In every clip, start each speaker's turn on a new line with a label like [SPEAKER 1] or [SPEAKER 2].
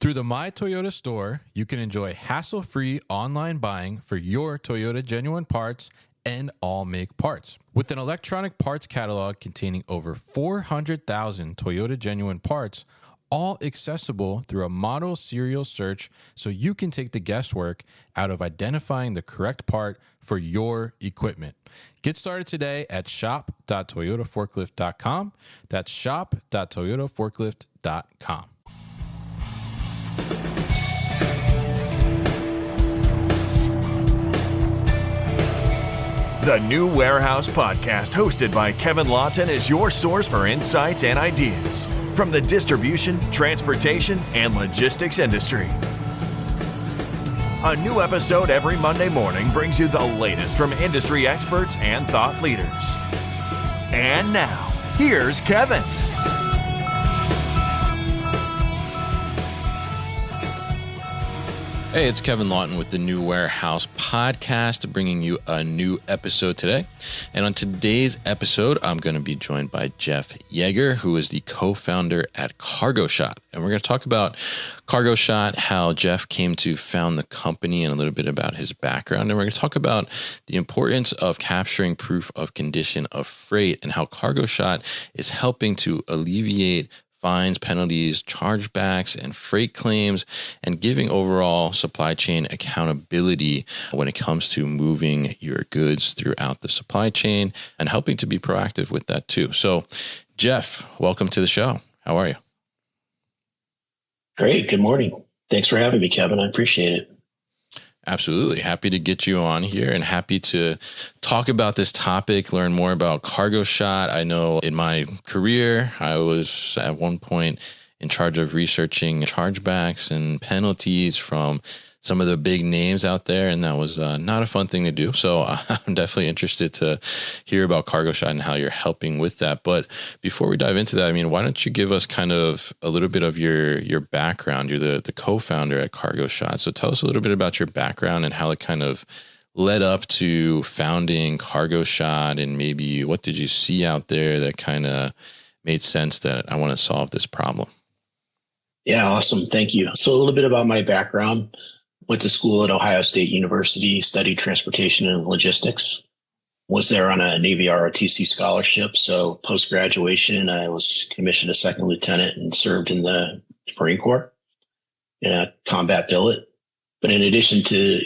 [SPEAKER 1] Through the My Toyota store, you can enjoy hassle-free online buying for your Toyota genuine parts and all make parts. With an electronic parts catalog containing over 400,000 Toyota genuine parts, all accessible through a model serial search so you can take the guesswork out of identifying the correct part for your equipment. Get started today at shop.toyotaforklift.com. That's shop.toyotaforklift.com.
[SPEAKER 2] The New Warehouse Podcast, hosted by Kevin Lawton, is your source for insights and ideas from the distribution, transportation, and logistics industry. A new episode every Monday morning brings you the latest from industry experts and thought leaders. And now, here's Kevin.
[SPEAKER 1] Hey, it's Kevin Lawton with the New Warehouse Podcast, bringing you a new episode today. And on today's episode, I'm going to be joined by Jeff Yeager, who is the co-founder at CargoShot. And we're going to talk about CargoShot, how Jeff came to found the company, and a little bit about his background. And we're going to talk about the importance of capturing proof of condition of freight and how CargoShot is helping to alleviate fines, penalties, chargebacks, and freight claims, and giving overall supply chain accountability when it comes to moving your goods throughout the supply chain and helping to be proactive with that too. So, Jeff, welcome to the show. How are you?
[SPEAKER 3] Great. Good morning. Thanks for having me, Kevin. I appreciate it.
[SPEAKER 1] Absolutely. Happy to get you on here and happy to talk about this topic, learn more about CargoShot. I know in my career, I was at one point in charge of researching chargebacks and penalties from some of the big names out there, and that was not a fun thing to do. So I'm definitely interested to hear about CargoShot and how you're helping with that. But before we dive into that, I mean, why don't you give us kind of a little bit of your background? You're the co-founder at CargoShot. So tell us a little bit about your background and how it kind of led up to founding CargoShot, and maybe what did you see out there that kind of made sense that I want to solve this problem?
[SPEAKER 3] Yeah, awesome. Thank you. So a little bit about my background. Went to school at Ohio State University, studied transportation and logistics. Was there on a Navy ROTC scholarship. So post-graduation, I was commissioned a second lieutenant and served in the Marine Corps in a combat billet. But in addition to,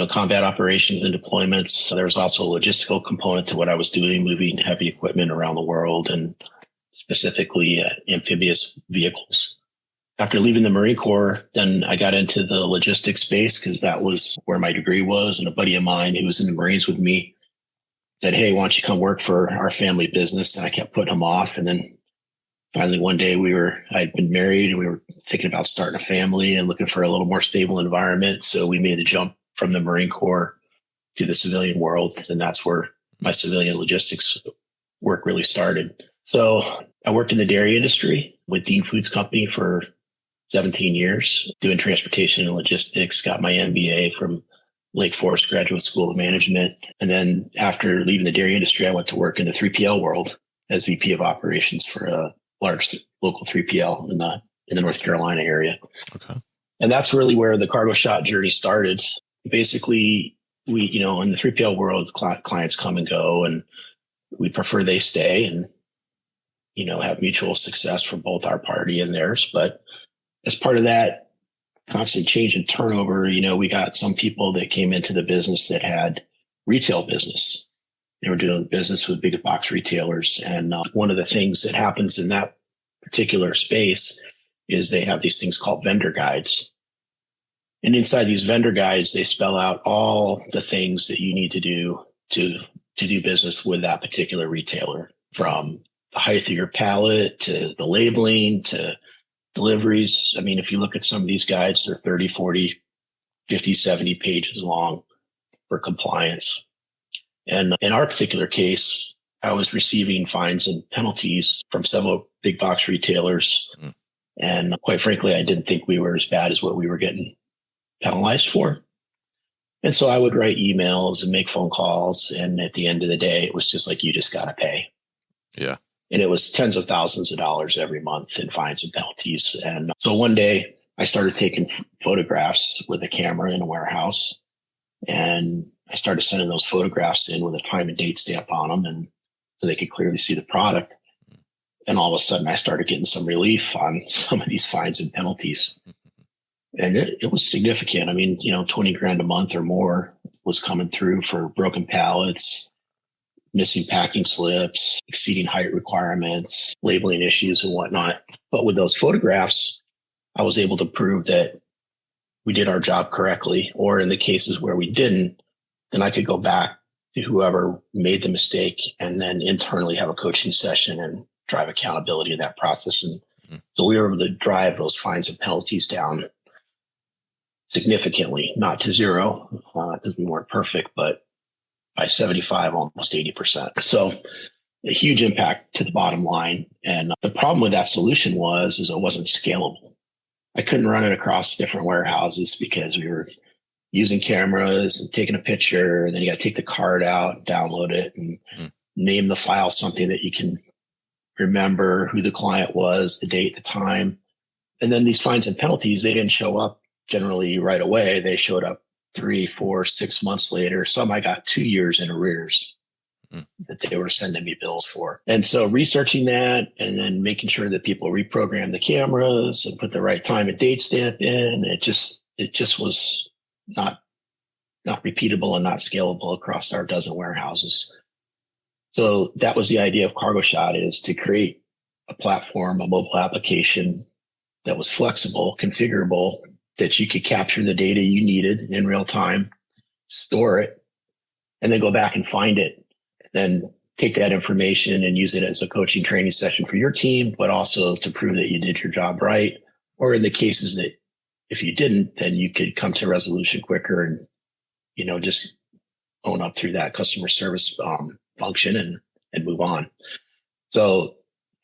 [SPEAKER 3] combat operations and deployments, there was also a logistical component to what I was doing, moving heavy equipment around the world and specifically amphibious vehicles. After leaving the Marine Corps, then I got into the logistics space because that was where my degree was. And a buddy of mine who was in the Marines with me said, "Hey, why don't you come work for our family business?" And I kept putting him off. And then finally one day I'd been married and we were thinking about starting a family and looking for a little more stable environment. So we made the jump from the Marine Corps to the civilian world. And that's where my civilian logistics work really started. So I worked in the dairy industry with Dean Foods Company for 17 years, doing transportation and logistics, got my MBA from Lake Forest Graduate School of Management. And then after leaving the dairy industry, I went to work in the 3PL world as VP of operations for a large local 3PL in the North Carolina area.
[SPEAKER 1] Okay.
[SPEAKER 3] And that's really where the CargoShot journey started. Basically, we, in the 3PL world, clients come and go, and we prefer they stay and, have mutual success for both our party and theirs. But as part of that constant change and turnover, we got some people that came into the business that had retail business. They were doing business with big box retailers. And one of the things that happens in that particular space is they have these things called vendor guides. And inside these vendor guides, they spell out all the things that you need to do to do business with that particular retailer, from the height of your pallet to the labeling to deliveries. I mean, if you look at some of these guides, they're 30, 40, 50, 70 pages long for compliance. And in our particular case, I was receiving fines and penalties from several big box retailers. And quite frankly, I didn't think we were as bad as what we were getting penalized for. And so I would write emails and make phone calls. And at the end of the day, it was just like, you just got to pay.
[SPEAKER 1] Yeah.
[SPEAKER 3] And it was tens of thousands of dollars every month in fines and penalties. And so one day I started taking photographs with a camera in a warehouse, and I started sending those photographs in with a time and date stamp on them, and so they could clearly see the product. And all of a sudden I started getting some relief on some of these fines and penalties. And it was significant. I mean, 20 grand a month or more was coming through for broken pallets, missing packing slips, exceeding height requirements, labeling issues and whatnot. But with those photographs, I was able to prove that we did our job correctly, or in the cases where we didn't, then I could go back to whoever made the mistake and then internally have a coaching session and drive accountability in that process. And so we were able to drive those fines and penalties down significantly, not to zero, because we weren't perfect, but by 75, almost 80%. So a huge impact to the bottom line. And the problem with that solution is it wasn't scalable. I couldn't run it across different warehouses because we were using cameras and taking a picture, and then you got to take the card out and download it and name the file something that you can remember who the client was, the date, the time. And then these fines and penalties, they didn't show up generally right away. They showed up 3, 4, 6 months later. Some I got 2 years in arrears that they were sending me bills for. And so researching that and then making sure that people reprogram the cameras and put the right time and date stamp in, it just was not repeatable and not scalable across our dozen warehouses. So that was the idea of CargoShot, is to create a platform, a mobile application that was flexible, configurable, that you could capture the data you needed in real time, store it, and then go back and find it. Then take that information and use it as a coaching training session for your team, but also to prove that you did your job right. Or in the cases that if you didn't, then you could come to resolution quicker and, just own up through that customer service function and move on. So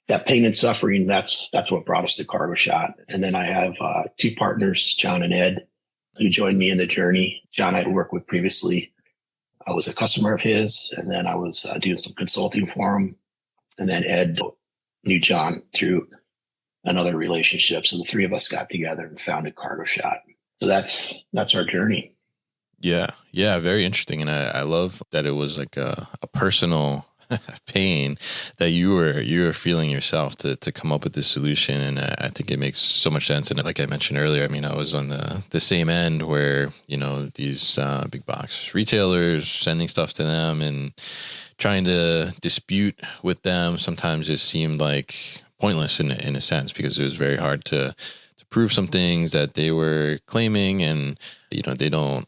[SPEAKER 3] that pain and suffering, that's what brought us to CargoShot. And then I have 2 partners, John and Ed, who joined me in the journey. John I had worked with previously. I was a customer of his, and then I was doing some consulting for him. And then Ed knew John through another relationship. So the 3 of us got together and founded CargoShot. So that's our journey.
[SPEAKER 1] Yeah. Very interesting. And I love that it was like a personal pain that you were feeling yourself to come up with this solution. And I think it makes so much sense. And like I mentioned earlier, I mean, I was on the same end where, these big box retailers sending stuff to them and trying to dispute with them sometimes just seemed like pointless in a sense, because it was very hard to prove some things that they were claiming, and they don't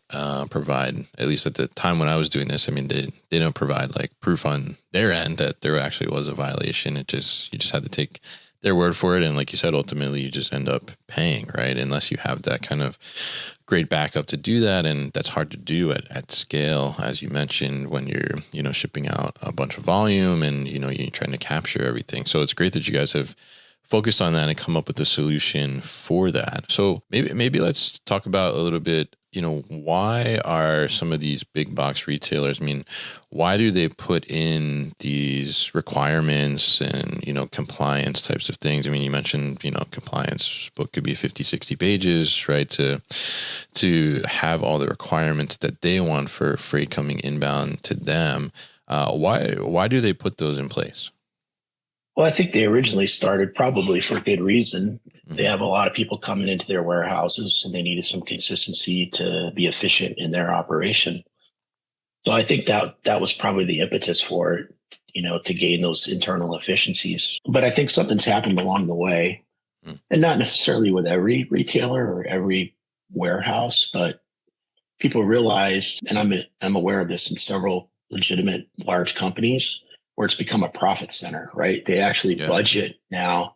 [SPEAKER 1] provide, at least at the time when I was doing this, I mean, they don't provide like proof on their end that there actually was a violation. You just had to take their word for it, and like you said, ultimately you just end up paying, right? Unless you have that kind of great backup to do that, and that's hard to do at scale, as you mentioned, when you're shipping out a bunch of volume and you're trying to capture everything. So it's great that you guys have focused on that and come up with a solution for that. So maybe let's talk about a little bit, why are some of these big box retailers, I mean, why do they put in these requirements and, compliance types of things? I mean, you mentioned, compliance book could be 50, 60 pages, right? To have all the requirements that they want for freight coming inbound to them. Why do they put those in place?
[SPEAKER 3] Well, I think they originally started probably for good reason. They have a lot of people coming into their warehouses and they needed some consistency to be efficient in their operation. So I think that was probably the impetus for it, to gain those internal efficiencies. But I think something's happened along the way, and not necessarily with every retailer or every warehouse, but people realize, and I'm aware of this in several legitimate large companies, where it's become a profit center, right? They actually budget now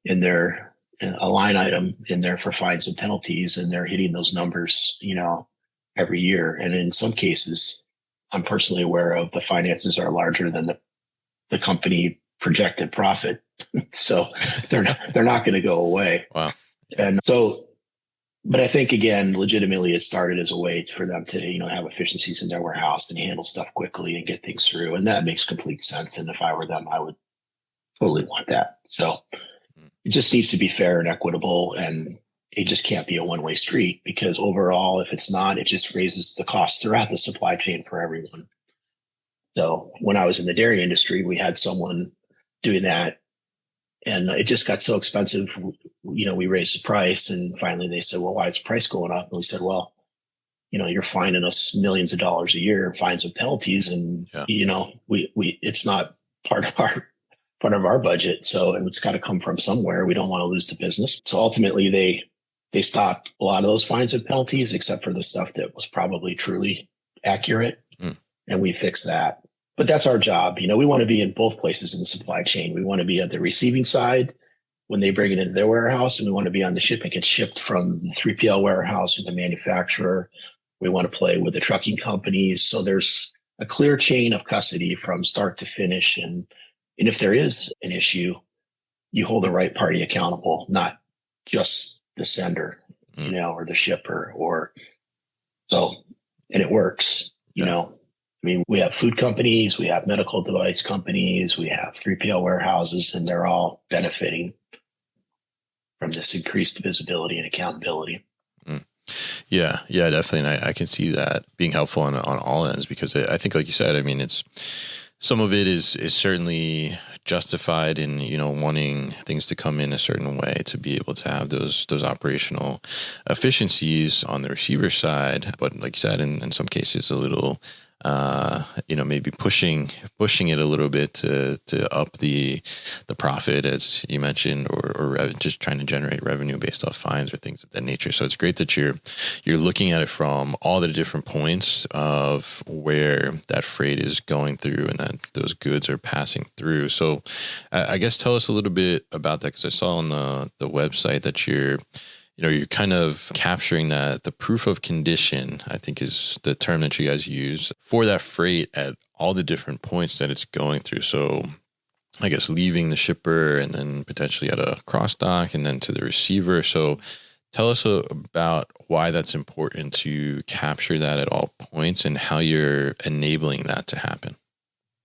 [SPEAKER 3] in a line item in there for fines and penalties, and they're hitting those numbers, every year. And in some cases, I'm personally aware of, the finances are larger than the company projected profit. So they're not going to go away.
[SPEAKER 1] Wow.
[SPEAKER 3] And so, but I think, again, legitimately, it started as a way for them to, have efficiencies in their warehouse and handle stuff quickly and get things through. And that makes complete sense. And if I were them, I would totally want that. So it just needs to be fair and equitable. And, it just can't be a one-way street, because overall, if it's not, it just raises the costs throughout the supply chain for everyone. So when I was in the dairy industry, we had someone doing that, and it just got so expensive. We raised the price, and finally they said, well, why is the price going up? And we said, well, you're fining us millions of dollars a year in fines and penalties. And, we it's not part of our budget. So it's got to come from somewhere. We don't want to lose the business. So ultimately they stopped a lot of those fines and penalties, except for the stuff that was probably truly accurate. And we fixed that. But that's our job. We want to be in both places in the supply chain. We want to be at the receiving side when they bring it into their warehouse, and we want to be on the shipping. It's shipped from the 3PL warehouse or the manufacturer. We want to play with the trucking companies. So there's a clear chain of custody from start to finish. And if there is an issue, you hold the right party accountable, not just the sender, or the shipper, and it works, we have food companies, we have medical device companies, we have 3PL warehouses, and they're all benefiting from this increased visibility and accountability.
[SPEAKER 1] Yeah, definitely. And I can see that being helpful on all ends, because I think, like you said, it's some of it is certainly justified in, wanting things to come in a certain way to be able to have those operational efficiencies on the receiver side. But like you said, in some cases, a little, maybe pushing it a little bit to up the profit, as you mentioned, or just trying to generate revenue based off fines or things of that nature. So it's great that you're looking at it from all the different points of where that freight is going through and that those goods are passing through. So I guess tell us a little bit about that, because I saw on the website that you're kind of capturing that the proof of condition, I think is the term that you guys use for that freight at all the different points that it's going through. So I guess leaving the shipper and then potentially at a cross dock and then to the receiver. So tell us about why that's important to capture that at all points and how you're enabling that to happen.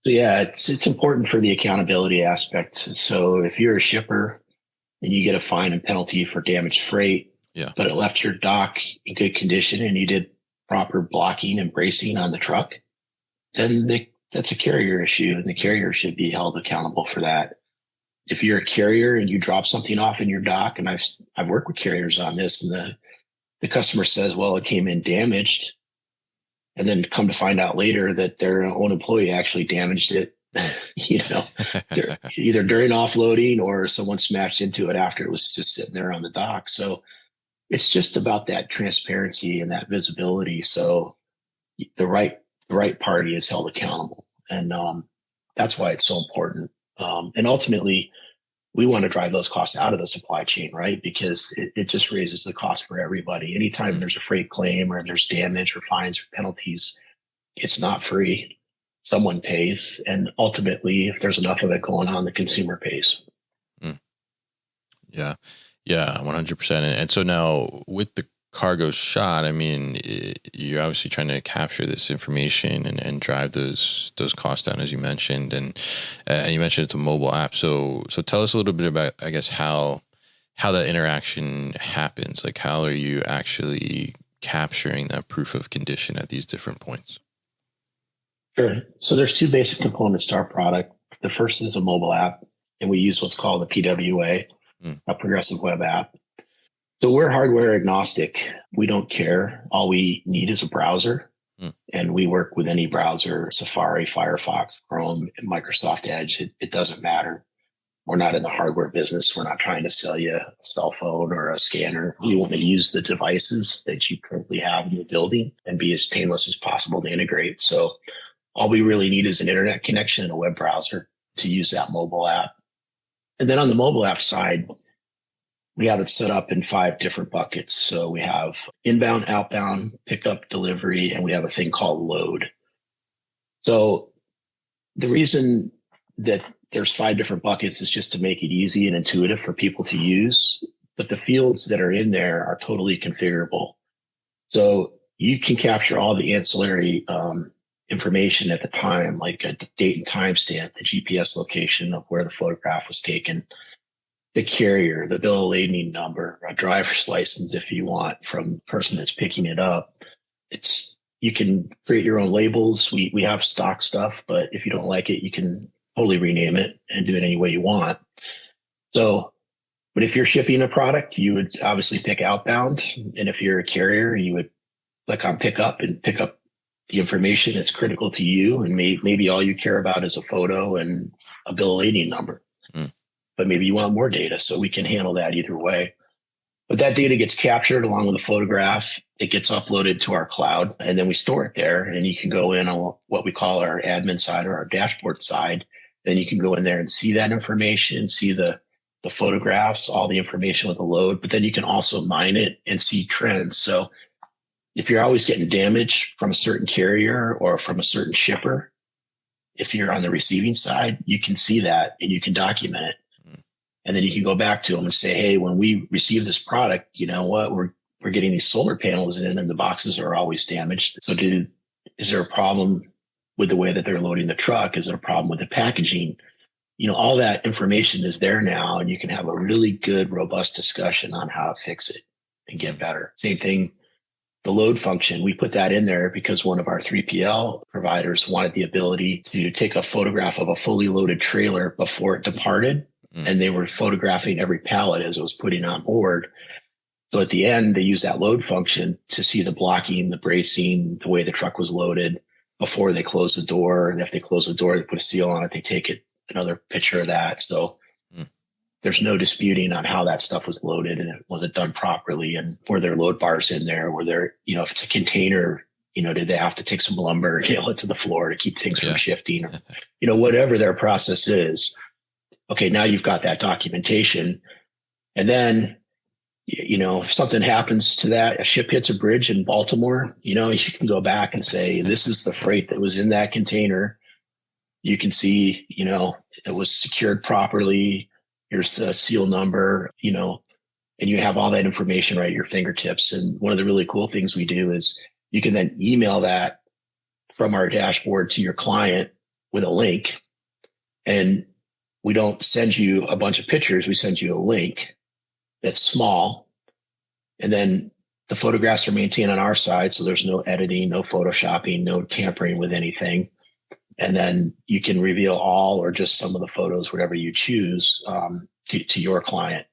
[SPEAKER 3] Yeah, it's important for the accountability aspect. So if you're a shipper and you get a fine and penalty for damaged freight, but it left your dock in good condition and you did proper blocking and bracing on the truck, then that's a carrier issue, and the carrier should be held accountable for that. If you're a carrier and you drop something off in your dock, and I've worked with carriers on this, and the customer says, well, it came in damaged, and then come to find out later that their own employee actually damaged it, either during offloading or someone smashed into it after it was just sitting there on the dock. So it's just about that transparency and that visibility. So the right party is held accountable. And that's why it's so important. And ultimately, we want to drive those costs out of the supply chain, right? Because it just raises the cost for everybody. Anytime there's a freight claim or there's damage or fines or penalties, it's not free. Someone pays. And ultimately, if there's enough of it going on, the consumer pays.
[SPEAKER 1] Yeah, 100%. And so now with the CargoShot, you're obviously trying to capture this information and drive those costs down, as you mentioned, and you mentioned it's a mobile app. So tell us a little bit about, I guess, how that interaction happens. Like, how are you actually capturing that proof of condition at these different points?
[SPEAKER 3] Sure. So there's two basic components to our product. The first is a mobile app, and we use what's called a PWA, a progressive web app. So we're hardware agnostic. We don't care. All we need is a browser, and we work with any browser: Safari, Firefox, Chrome, and Microsoft Edge. It doesn't matter. We're not in the hardware business. We're not trying to sell you a cell phone or a scanner. We want to use the devices that you currently have in your building and be as painless as possible to integrate. So all we really need is an internet connection and a web browser to use that mobile app. And then on the mobile app side, we have it set up in 5 different buckets. So we have inbound, outbound, pickup, delivery, and we have a thing called load. So the reason that there's 5 different buckets is just to make it easy and intuitive for people to use. But the fields that are in there are totally configurable. So you can capture all the ancillary information at the time, like a date and time stamp, the GPS location of where the photograph was taken, the carrier, the bill of lading number, a driver's license if you want from the person that's picking it up. You can create your own labels. We have stock stuff, but if you don't like it, you can totally rename it and do it any way you want. So, but if you're shipping a product, you would obviously pick outbound. And if you're a carrier, you would click on pickup and pick up the information that's critical to you. And maybe all you care about is a photo and a bill of lading number. But maybe you want more data, so we can handle that either way. But that data gets captured along with a photograph. It gets uploaded to our cloud, and then we store it there. And you can go in on what we call our admin side or our dashboard side. Then you can go in there and see that information, see the photographs, all the information with the load. But then you can also mine it and see trends. So if you're always getting damage from a certain carrier or from a certain shipper, if you're on the receiving side, you can see that and you can document it. And then you can go back to them and say, hey, when we receive this product, you know what, we're getting these solar panels in and the boxes are always damaged. So is there a problem with the way that they're loading the truck? Is there a problem with the packaging? You know, all that information is there now, and you can have a really good, robust discussion on how to fix it and get better. Same thing, the load function. We put that in there because one of our 3PL providers wanted the ability to take a photograph of a fully loaded trailer before it departed. And they were photographing every pallet as it was putting on board. So at the end, they use that load function to see the blocking, the bracing, the way the truck was loaded before they close the door. And if they close the door, they put a seal on it. They take another picture of that. So there's no disputing on how that stuff was loaded and it wasn't done properly. And were there load bars in there? Were there, if it's a container, did they have to take some lumber and nail it to the floor to keep things from shifting or, whatever their process is. Okay, now you've got that documentation. And then, if something happens to that, a ship hits a bridge in Baltimore, you can go back and say, this is the freight that was in that container. You can see, it was secured properly. Here's the seal number, and you have all that information right at your fingertips. And one of the really cool things we do is you can then email that from our dashboard to your client with a link. And we don't send you a bunch of pictures. We send you a link that's small. And then the photographs are maintained on our side. So there's no editing, no photoshopping, no tampering with anything. And then you can reveal all or just some of the photos, whatever you choose, to your client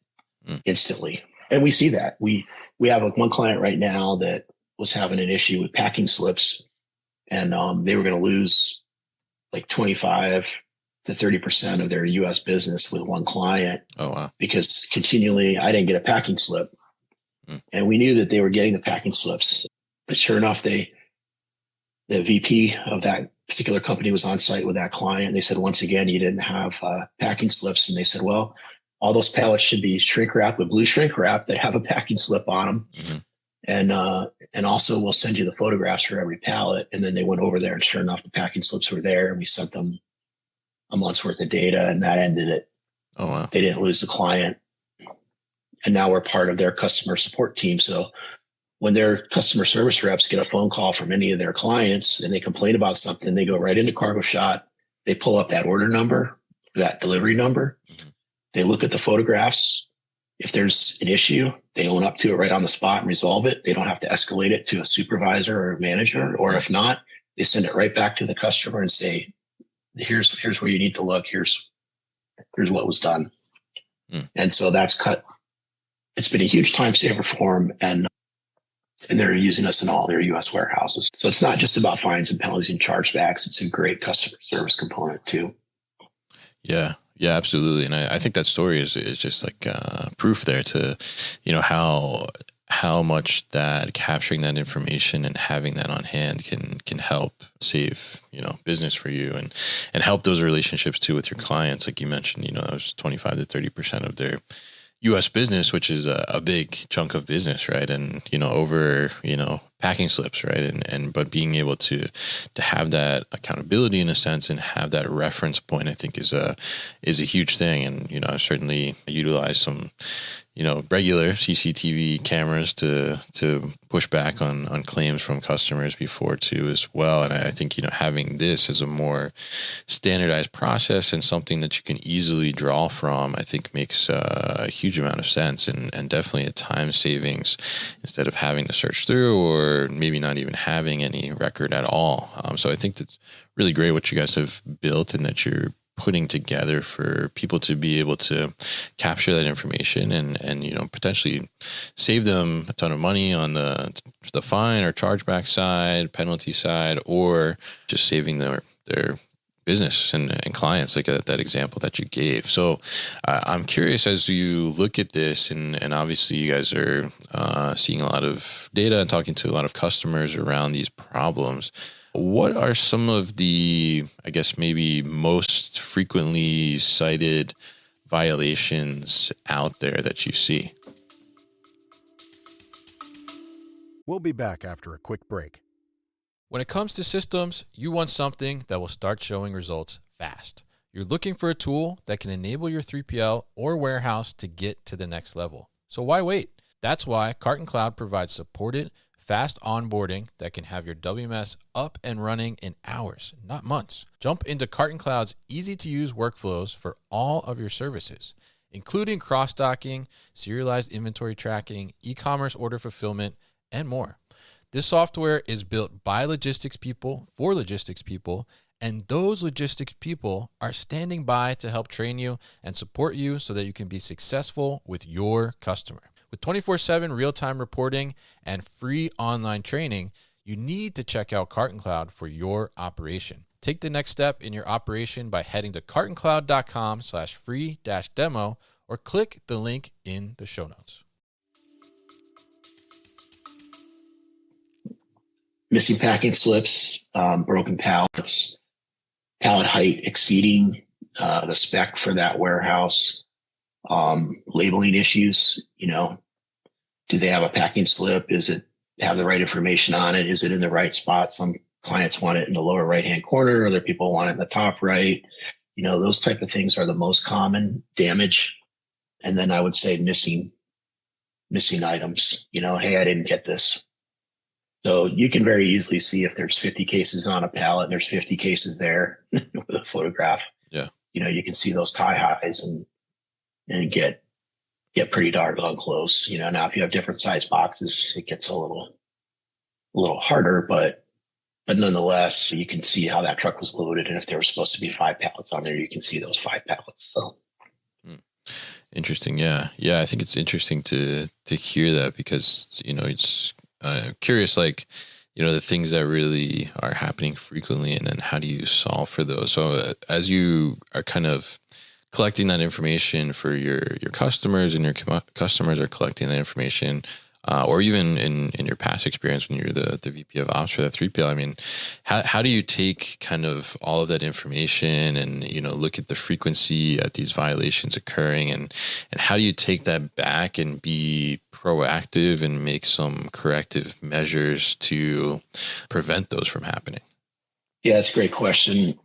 [SPEAKER 3] instantly. And we see that. We have one client right now that was having an issue with packing slips, and they were going to lose like 25 to 30% of their U.S. business with one client.
[SPEAKER 1] Oh, wow. Because
[SPEAKER 3] continually I didn't get a packing slip. And we knew that they were getting the packing slips. But sure enough, the VP of that particular company was on site with that client. They said, once again, you didn't have packing slips. And they said, well, all those pallets should be shrink wrapped with blue shrink wrap that have a packing slip on them. And also we'll send you the photographs for every pallet. And then they went over there and sure enough, the packing slips were there and we sent them a month's worth of data, and that ended it.
[SPEAKER 1] Oh, wow.
[SPEAKER 3] They didn't lose the client. And now we're part of their customer support team. So when their customer service reps get a phone call from any of their clients and they complain about something, they go right into CargoShot. They pull up that order number, that delivery number. They look at the photographs. If there's an issue, they own up to it right on the spot and resolve it. They don't have to escalate it to a supervisor or a manager. Or if not, they send it right back to the customer and say, here's where you need to look. Here's what was done. And so it's been a huge time saver for them. And they're using us in all their U.S. warehouses. So it's not just about fines and penalties and chargebacks. It's a great customer service component too.
[SPEAKER 1] Yeah, absolutely. And I think that story is just like proof there to, how much that capturing that information and having that on hand can help save, business for you and help those relationships too with your clients. Like you mentioned, that was 25 to 30% of their U.S. business, which is a big chunk of business, right? And, over, packing slips, right? But being able to have that accountability in a sense and have that reference point, I think is a huge thing. And, I've certainly utilized some, regular CCTV cameras to push back on claims from customers before too as well. And I think, having this as a more standardized process and something that you can easily draw from, I think makes a huge amount of sense and definitely a time savings instead of having to search through or maybe not even having any record at all. So I think that's really great what you guys have built and that you're putting together for people to be able to capture that information and potentially save them a ton of money on the fine or chargeback side, penalty side, or just saving their business and clients, like that example that you gave. So I'm curious, as you look at this, and obviously you guys are seeing a lot of data and talking to a lot of customers around these problems. What are some of the, I guess, maybe most frequently cited violations out there that you see?
[SPEAKER 4] We'll be back after a quick break.
[SPEAKER 5] When it comes to systems, you want something that will start showing results fast. You're looking for a tool that can enable your 3PL or warehouse to get to the next level. So why wait? That's why Carton Cloud provides supported, fast onboarding that can have your WMS up and running in hours, not months. Jump into Carton Cloud's easy-to-use workflows for all of your services, including cross-docking, serialized inventory tracking, e-commerce order fulfillment, and more. This software is built by logistics people for logistics people, and those logistics people are standing by to help train you and support you so that you can be successful with your customer. With 24/7 real-time reporting and free online training, you need to check out Carton Cloud for your operation. Take the next step in your operation by heading to cartoncloud.com/free-demo or click the link in the show notes.
[SPEAKER 3] Missing packing slips, broken pallets, pallet height exceeding the spec for that warehouse, labeling issues. Do they have a packing slip? Is it have the right information on it? Is it in the right spot? Some clients want it in the lower right-hand corner. Other people want it in the top right. Those type of things are the most common damage. And then I would say missing items. Hey, I didn't get this. So you can very easily see if there's 50 cases on a pallet and there's 50 cases there with a photograph.
[SPEAKER 1] Yeah.
[SPEAKER 3] You can see those tie highs and get pretty doggone close. Now if you have different size boxes, it gets a little harder, but nonetheless, you can see how that truck was loaded. And if there were supposed to be 5 pallets on there, you can see those 5 pallets. So
[SPEAKER 1] interesting. Yeah. I think it's interesting to hear that because, it's curious, like, the things that really are happening frequently and then how do you solve for those? So as you are kind of collecting that information for your customers and your customers are collecting that information, or even in your past experience when you're the VP of Ops for that 3PL, I mean, how do you take kind of all of that information and, look at the frequency at these violations occurring and how do you take that back and be proactive and make some corrective measures to prevent those from happening?
[SPEAKER 3] Yeah, that's a great question.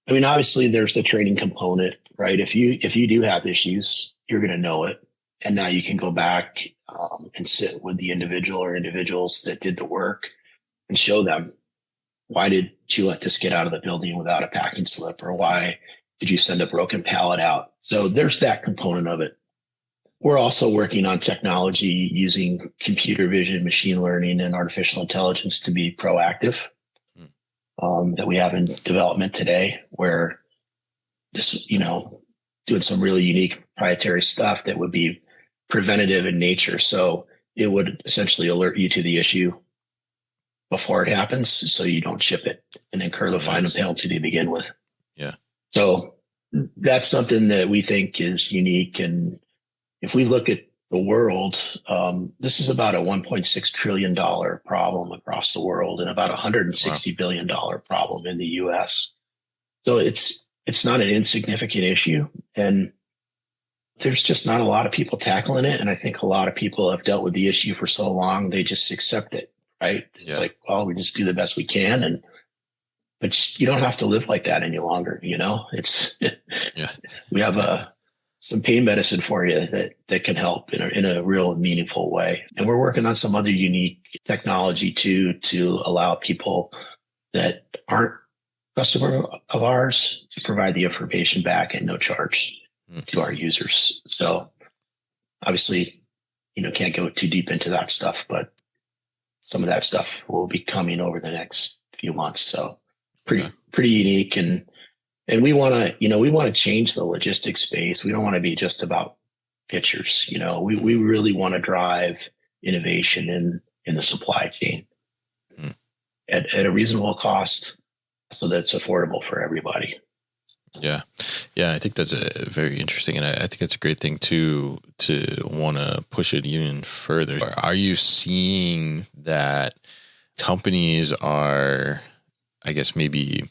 [SPEAKER 3] I mean, obviously there's the training component, right? If you do have issues, you're going to know it. And now you can go back and sit with the individual or individuals that did the work and show them, why did you let this get out of the building without a packing slip? Or why did you send a broken pallet out? So there's that component of it. We're also working on technology using computer vision, machine learning, and artificial intelligence to be proactive. That we have in development today, where this, doing some really unique proprietary stuff that would be preventative in nature. So it would essentially alert you to the issue before it happens, so you don't ship it and incur the fine and penalty to begin with.
[SPEAKER 1] Yeah.
[SPEAKER 3] So that's something that we think is unique. And if we look at the world, this is about a $1.6 trillion problem across the world and about $160 billion problem in the US. So it's not an insignificant issue. And there's just not a lot of people tackling it. And I think a lot of people have dealt with the issue for so long, they just accept it, right?
[SPEAKER 1] Yeah.
[SPEAKER 3] It's like, well, we just do the best we can. But you don't have to live like that any longer. It's,
[SPEAKER 1] yeah.
[SPEAKER 3] we have a some pain medicine for you that can help in a real meaningful way. And we're working on some other unique technology too, to allow people that aren't customer of ours to provide the information back at no charge to our users. So obviously, can't go too deep into that stuff, but some of that stuff will be coming over the next few months. So pretty unique. And we want to change the logistics space. We don't want to be just about pictures. We really want to drive innovation in the supply chain at a reasonable cost so that it's affordable for everybody.
[SPEAKER 1] Yeah. Yeah. I think that's very interesting. And I think that's a great thing to want to push it even further. Are you seeing that companies are, I guess, maybe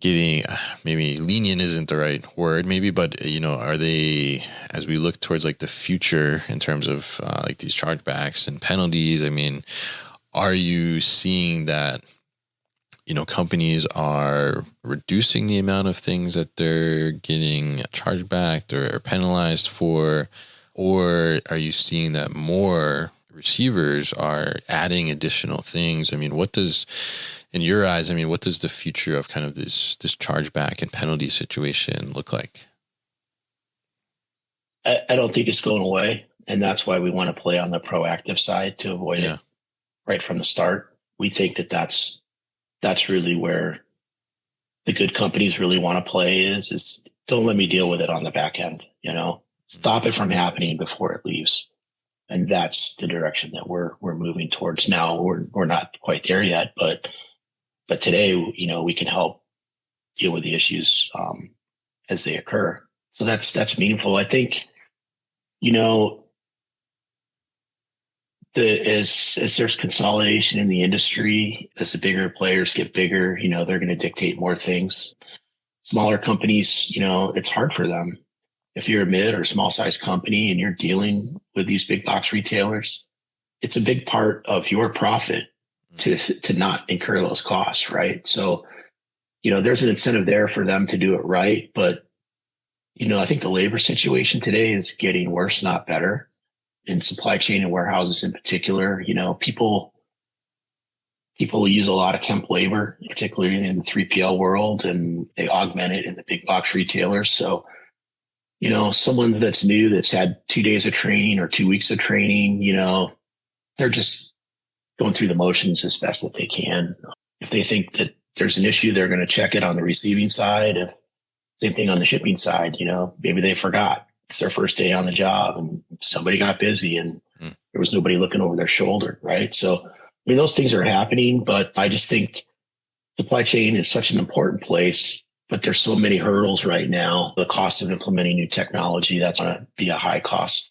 [SPEAKER 1] getting, maybe lenient isn't the right word, maybe, but, are they, as we look towards like the future in terms of like these chargebacks and penalties, I mean, are you seeing that, companies are reducing the amount of things that they're getting charged back or penalized for, or are you seeing that more receivers are adding additional things? I mean, in your eyes, what does the future of kind of this chargeback and penalty situation look like?
[SPEAKER 3] I don't think it's going away. And that's why we want to play on the proactive side to avoid it right from the start. We think that that's really where the good companies really want to play is don't let me deal with it on the back end, stop it from happening before it leaves. And that's the direction that we're moving towards now. We're not quite there yet, but today, we can help deal with the issues as they occur. So that's meaningful. I think, as there's consolidation in the industry, as the bigger players get bigger, they're going to dictate more things. Smaller companies, it's hard for them. If you're a mid or small size company and you're dealing with these big box retailers, it's a big part of your profit to not incur those costs, right? So, there's an incentive there for them to do it right. But, I think the labor situation today is getting worse, not better. In supply chain and warehouses in particular, people use a lot of temp labor, particularly in the 3PL world, and they augment it in the big box retailers. So, someone that's new, that's had 2 days of training or 2 weeks of training, they're just going through the motions as best that they can. If they think that there's an issue, they're going to check it on the receiving side. Same thing on the shipping side, maybe they forgot. It's their first day on the job and somebody got busy and there was nobody looking over their shoulder, right? So, those things are happening, but I just think supply chain is such an important place, but there's so many hurdles right now. The cost of implementing new technology, that's going to be a high cost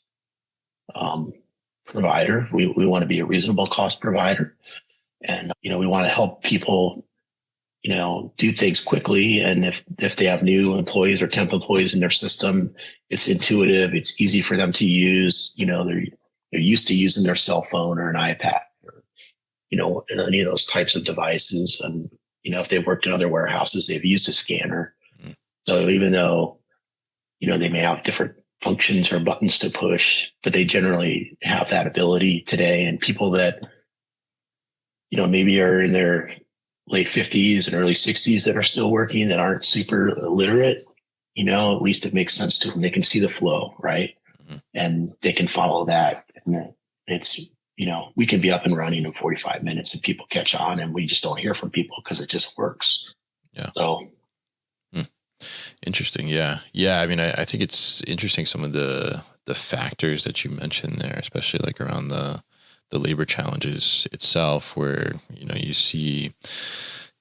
[SPEAKER 3] provider. We want to be a reasonable cost provider. And, we want to help people, do things quickly. And if they have new employees or temp employees in their system, it's intuitive. It's easy for them to use. They're used to using their cell phone or an iPad or, any of those types of devices. And, if they've worked in other warehouses, they've used a scanner. So even though, they may have different functions or buttons to push, but they generally have that ability today. And people that, maybe are in their late 50s and early 60s that are still working that aren't super literate, at least it makes sense to them. They can see the flow, right? And they can follow that. And it's, we can be up and running in 45 minutes and people catch on and we just don't hear from people because it just works. Yeah. So.
[SPEAKER 1] Interesting. Yeah. Yeah. I think it's interesting. Some of the factors that you mentioned there, especially like around the labor challenges itself, where, you see,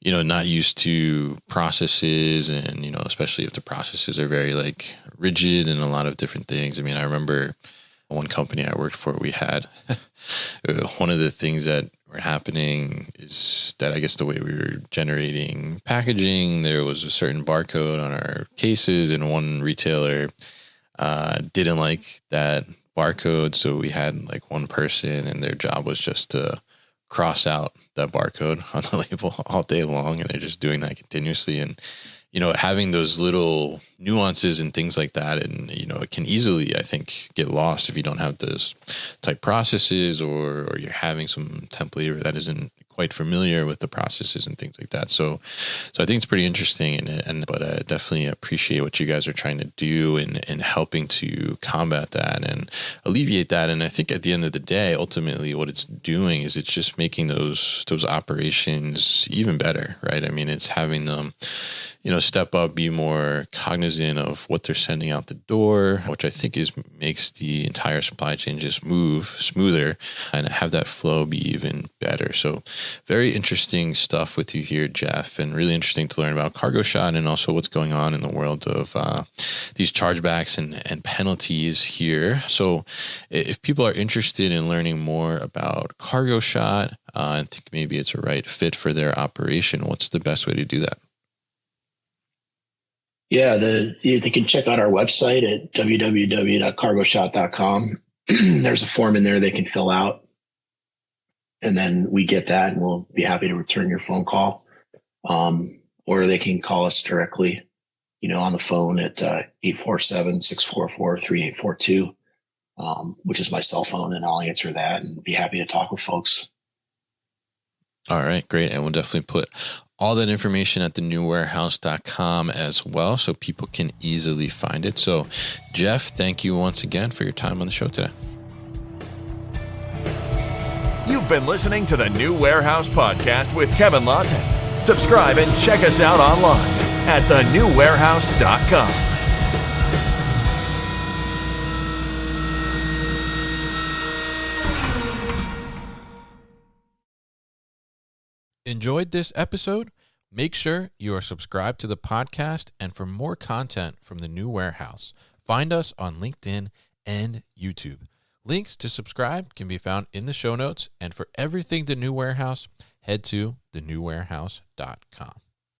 [SPEAKER 1] not used to processes and, especially if the processes are very like rigid and a lot of different things. I remember one company I worked for, we had one of the things that were happening is that I guess the way we were generating packaging, there was a certain barcode on our cases and one retailer didn't like that barcode. So we had like one person and their job was just to cross out that barcode on the label all day long. And they're just doing that continuously. And having those little nuances and things like that. And, it can easily, I think, get lost if you don't have those type processes, or you're having some template that isn't quite familiar with the processes and things like that. So I think it's pretty interesting, but I definitely appreciate what you guys are trying to do in helping to combat that and alleviate that. And I think at the end of the day, ultimately what it's doing is it's just making those operations even better, right? I mean, it's having them, step up, be more cognizant of what they're sending out the door, which I think makes the entire supply chain just move smoother and have that flow be even better. So very interesting stuff with you here, Jeff, and really interesting to learn about CargoShot and also what's going on in the world of these chargebacks and penalties here. So if people are interested in learning more about CargoShot and think maybe it's a right fit for their operation, what's the best way to do that?
[SPEAKER 3] Yeah, they can check out our website at www.cargoshot.com. There's a form in there they can fill out, and then we get that, and we'll be happy to return your phone call. Or they can call us directly, on the phone at 847-644-3842, which is my cell phone, and I'll answer that and be happy to talk with folks.
[SPEAKER 1] All right, great. And we'll definitely put all that information at thenewwarehouse.com as well, so people can easily find it. So, Jeff, thank you once again for your time on the show today.
[SPEAKER 2] You've been listening to the New Warehouse Podcast with Kevin Lawton. Subscribe and check us out online at thenewwarehouse.com.
[SPEAKER 5] Enjoyed this episode? Make sure you are subscribed to the podcast, and for more content from the New Warehouse, find us on LinkedIn and YouTube. Links to subscribe can be found in the show notes, and for everything The New Warehouse, head to thenewwarehouse.com.